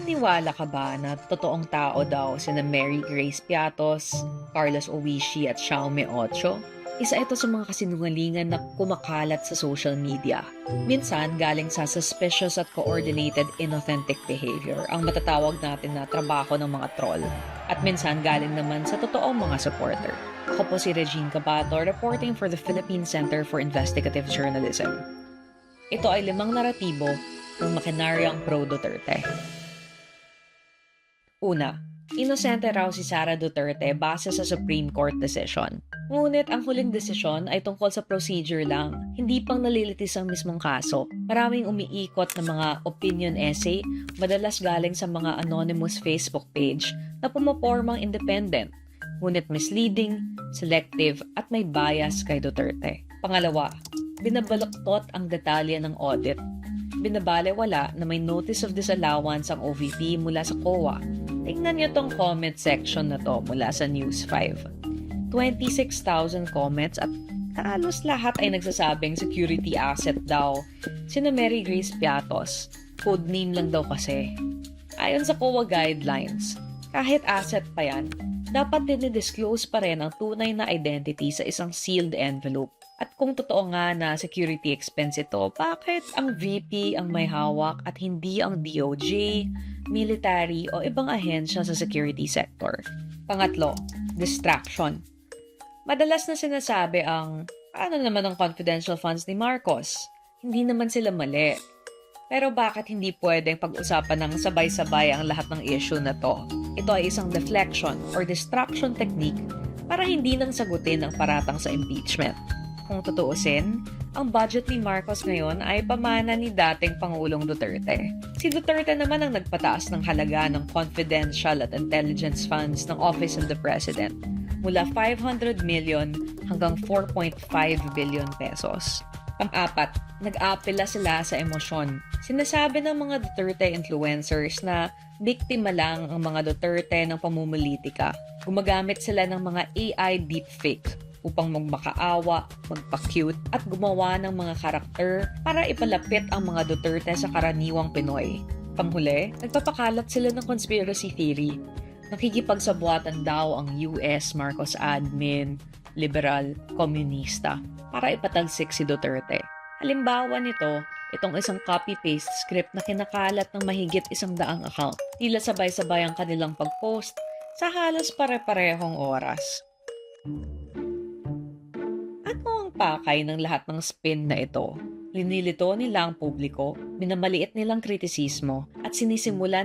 Niwala ka ba na totoong tao daw sina Mary Grace Piatos, Carlos Owishi at Xiaomi Ocho? Isa ito sa mga kasinungalingan na kumakalat sa social media. Minsan galing sa suspicious at coordinated inauthentic behavior ang matatawag natin na trabaho ng mga troll. At minsan galing naman sa totoong mga supporter. Ako po si Regine Cabato, reporting for the Philippine Center for Investigative Journalism. Ito ay 5 naratibo ng makinaryang pro-Duterte. Una, inosente raw si Sara Duterte base sa Supreme Court decision. Ngunit ang huling desisyon ay tungkol sa procedure lang, hindi pang nalilitis ang mismong kaso. Maraming umiikot na mga opinion essay, madalas galing sa mga anonymous Facebook page na pumapormang independent, ngunit misleading, selective at may bias kay Duterte. Pangalawa, binabaluktot ang detalye ng audit. Binabalewala na may notice of disallowance ang OVP mula sa COA. Tingnan niyo tong comment section na to mula sa News 5. 26,000 comments at halos lahat ay nagsasabing security asset daw sina Mary Grace Piatos. Codename lang daw kasi. Ayon sa COA guidelines, kahit asset pa yan, dapat dinidisclose pa rin ang tunay na identity sa isang sealed envelope. At kung totoo nga na security expense ito, bakit ang VP ang may hawak at hindi ang DOJ, military o ibang ahensya sa security sector? Pangatlo, distraction. Madalas na sinasabi ang, ano naman ang confidential funds ni Marcos? Hindi naman sila mali. Pero bakit hindi pwedeng pag-usapan ng sabay-sabay ang lahat ng issue na to? Ito ay isang deflection or distraction technique para hindi nang sagutin ang paratang sa impeachment. Kung tutuusin, ang budget ni Marcos ngayon ay pamana ni dating Pangulong Duterte. Si Duterte naman ang nagpataas ng halaga ng confidential at intelligence funds ng Office of the President mula 500 million hanggang 4.5 billion pesos. Pang-apat, nag-aapela sila sa emosyon. Sinasabi ng mga Duterte influencers na biktima lang ang mga Duterte ng pamumulitika. Gumagamit sila ng mga AI deepfake upang magmakaawa, magpa-cute at gumawa ng mga karakter para ipalapit ang mga Duterte sa karaniwang Pinoy. Panghuli, nagpapakalat sila ng conspiracy theory. Nakikipagsabuatan daw ang US Marcos admin, liberal, komunista para ipatalsik si Duterte. Halimbawa nito, itong isang copy-paste script na kinakalat ng mahigit 100 account. Tila sabay-sabay ang kanilang pag-post sa halos pare-parehong oras. Ano ang pakay ng lahat ng spin na ito? Linilito nila ang publiko, minamaliit nilang kritisismo at sinisimulan